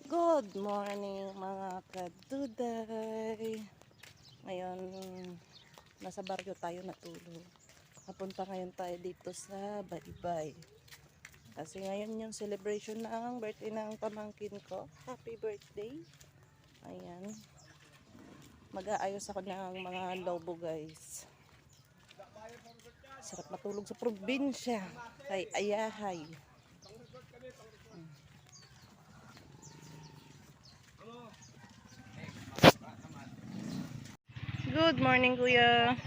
Good morning mga kaduday. Ngayon, nasa baryo tayo natulog. Napunta ngayon tayo dito sa Baybay. Kasi ngayon yung celebration ng birthday ng pamangkin ko. Happy birthday. Ayan. Mag-aayos ako ng mga lobo guys. Sarap matulog sa probinsya. Kay Ayahay. Good morning, kuya.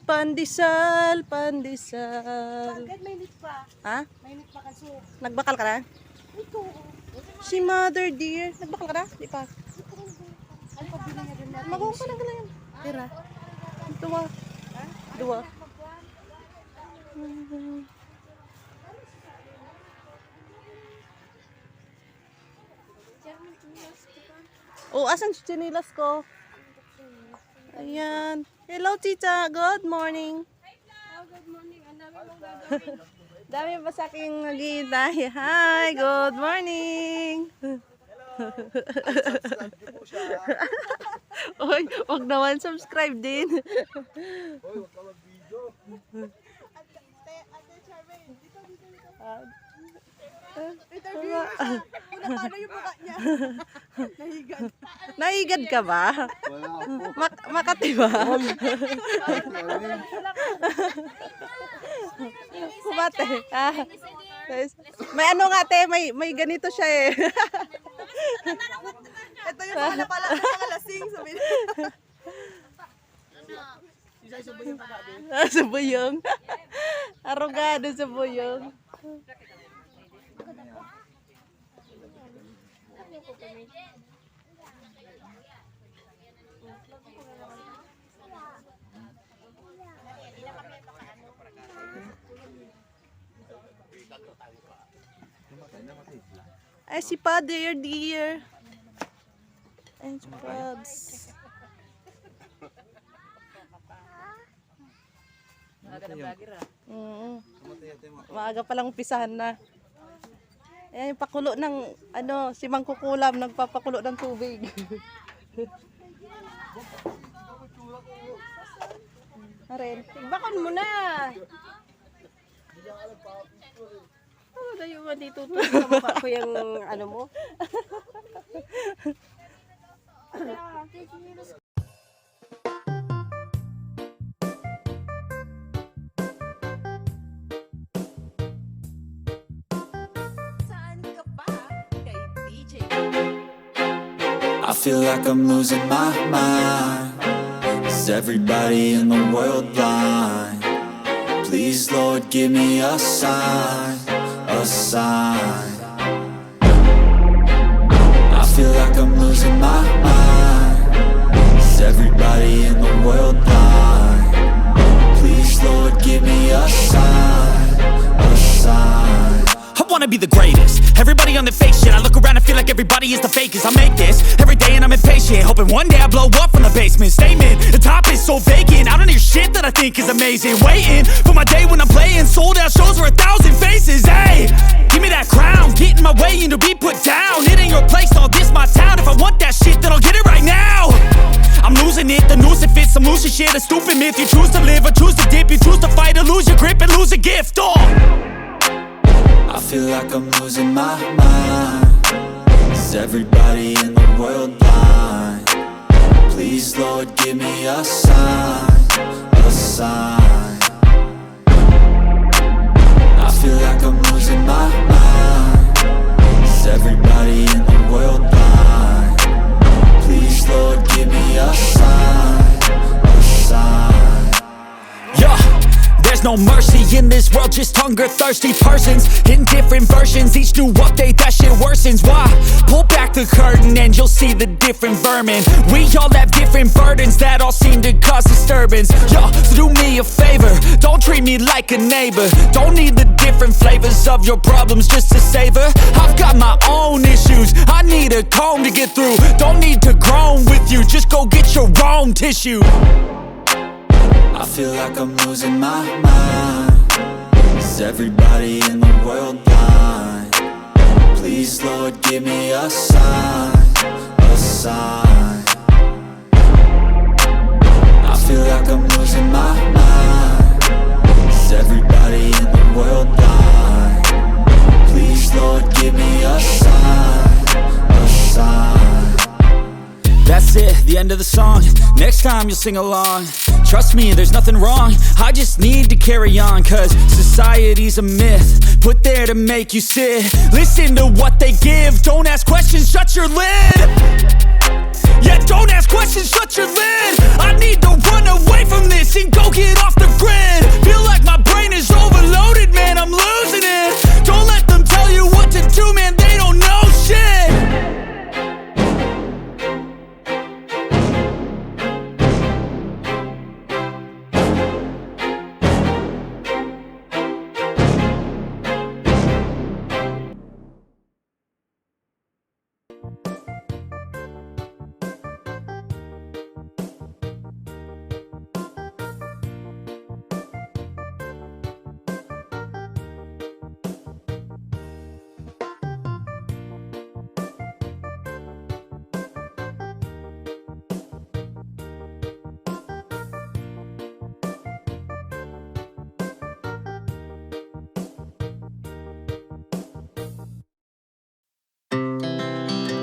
Pandesal, pandesal. Agad mainit pa. Ha? Mainit pa kasi. Nagbakal ka na? Ito. Si mother dear. Nagbakal ka na? Di pa. Ano pa bilhin na rin natin? Magawa pa lang galayan. Tira. Dua. Dua. Oh, asan si chinilas ko? Ayan. Hello, tita. Good morning. Oh, good morning. Ang dami mong gagawin. Dami pa sa aking naghihintay. Hi, good morning. Oy, wag naman subscribe din. Hoy, wag ka mag-video. Ate Charmaine, dito. Interview Una paano yung mukha niya? Nahigad. Nahigad ka ba? Wala po. Makati ba? Kumate. Ah. Guys, may ano nga te, may ganito siya eh. Ito yung mga mga lasing. Sabi niya. Sa buyong. Arugado sa buyong. Ay, si Father dear. Ay, si Pabs. Maaga palang umpisahan na. Ayan, yung pakulo ng, ano, si Mang Kukulam, nagpapakulo ng tubig. Aren, Tigbakan mo na. Ano tayo ba dito? Sa mukha ko yung ano mo? I feel like I'm losing my mind. Is everybody in the world blind? Please, Lord, give me a sign, a sign. I feel like I'm losing my mind. Is everybody in the world blind? Please, Lord, give me a sign, a sign. I wanna be the greatest. Everybody on the fake shit. I look around and feel like everybody is the fakest. I make this every day and I'm impatient, hoping one day I blow up from the basement. Statement, the top is so vacant. I don't hear shit that I think is amazing. Waiting for my day when I'm playing sold out shows for 1,000 faces. Hey, give me that crown, get in my way and to be put down. It ain't your place, all this my town. If I want that shit, then I'll get it right now. I'm losing it, the noose it fits. I'm losing shit, a stupid myth. You choose to live or choose to dip. You choose to fight or lose your grip and lose a gift. Oh, I feel like I'm losing my mind. Is everybody in the world blind? Please, Lord, give me a sign, a sign. I feel like I'm losing my mind. Is everybody in the world blind? Please, Lord, give me a sign, a sign. yeah. There's no mercy in this world, just hunger-thirsty persons in different versions. Each new update, that shit worsens. Why? Pull back the curtain and you'll see the different vermin. We all have different burdens that all seem to cause disturbance. Yo, so do me a favor, don't treat me like a neighbor. Don't need the different flavors of your problems just to savor. I've got my own issues, I need a comb to get through. Don't need to groan with you, just go get your own tissue. I feel like I'm losing my mind. Is everybody in the world blind? Please, Lord, give me a sign, a sign. I feel like I'm losing my mind. Is everybody in the world blind? Please, Lord, give me a sign, a sign. That's it, the end of the song. Next time you'll sing along. Trust me, there's nothing wrong. I just need to carry on, cause society's a myth put there to make you sit. Listen to what they give. Don't ask questions, shut your lid. Yeah, don't ask questions, shut your lid. I need to run away from this and go get off the grid. Feel like my brain is overloaded, man, I'm losing it. Don't let them tell you what to do, man, they don't know shit.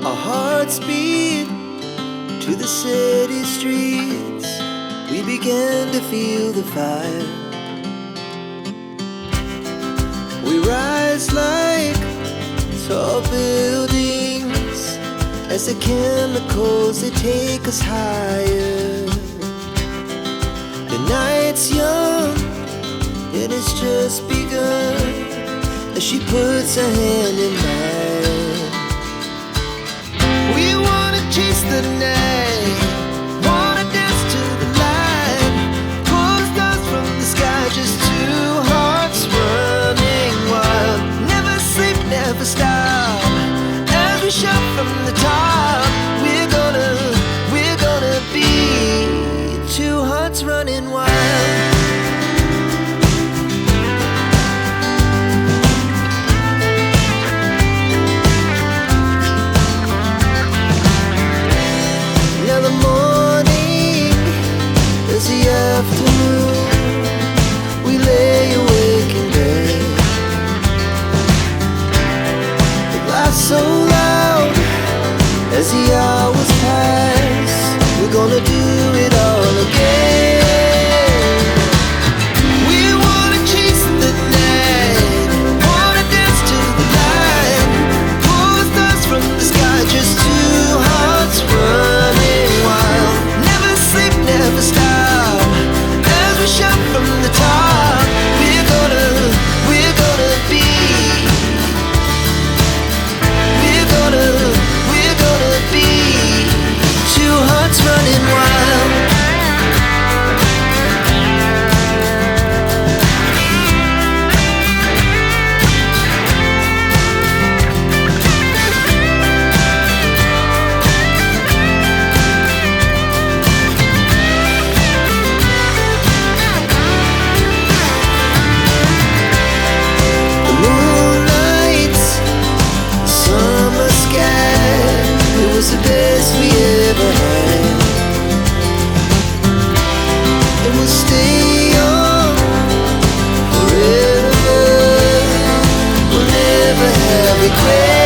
Our hearts beat to the city streets. We began to feel the fire. We rise like tall buildings as the chemicals, they take us higher. The night's young and it's just begun as she puts her hand in mine. We wanna chase the night, wanna dance to the light, pull stars from the sky, just two hearts running wild. Never sleep, never stop, as we shout from the top. We're gonna be two hearts running wild. Afternoon, we lay awake in bed. The laugh so loud as the hours pass. We're gonna do it all again. We wanna chase the night, wanna dance to the light, pull the stars from the sky, just two hearts running wild. Never sleep, never stop, shout from the top. We're gonna be. We're gonna be two hearts running wild. The best we ever had, and we'll stay on forever. We'll never have regrets.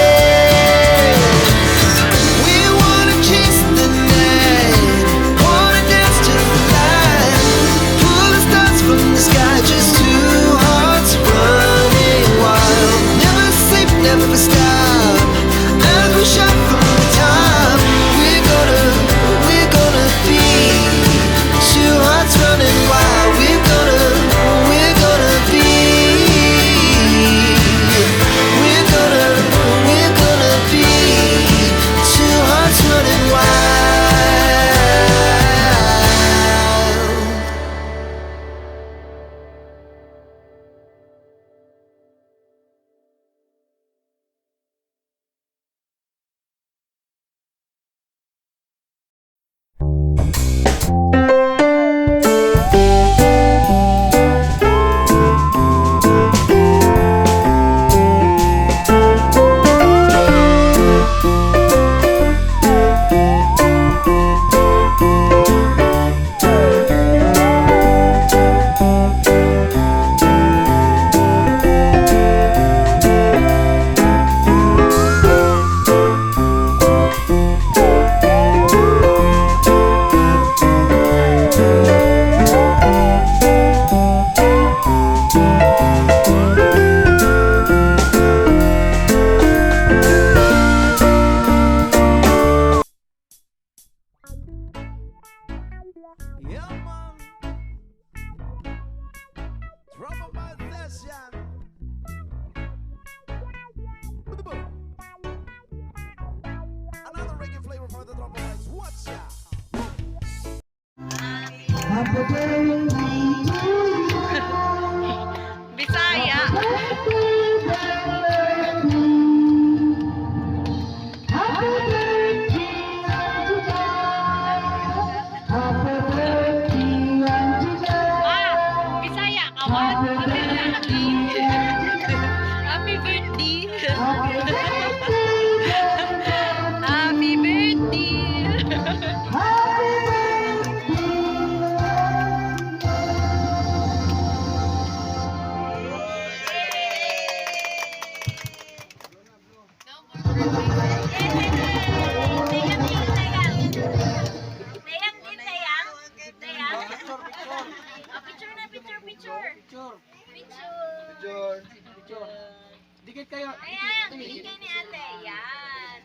Bisaya. Ah, Bisaya ka man. Happy birthday. Happy birthday. Picture. Dikit kayo. Ayan, bigay ni ate. Yan.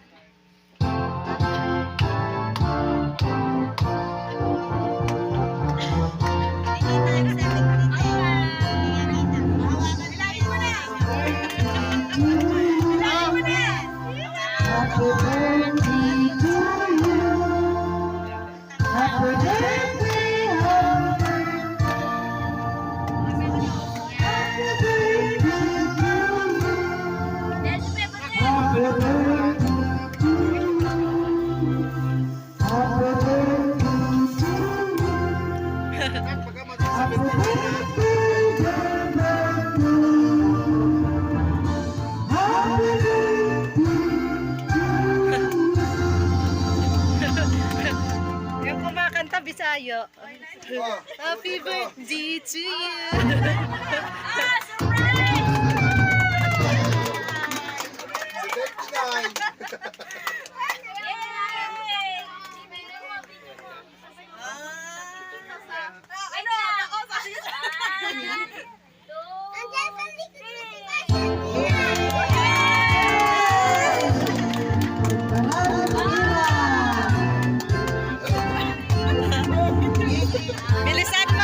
Yung kumakanta Bisayo. Oh, Happy birthday to you. si 39. Bilisan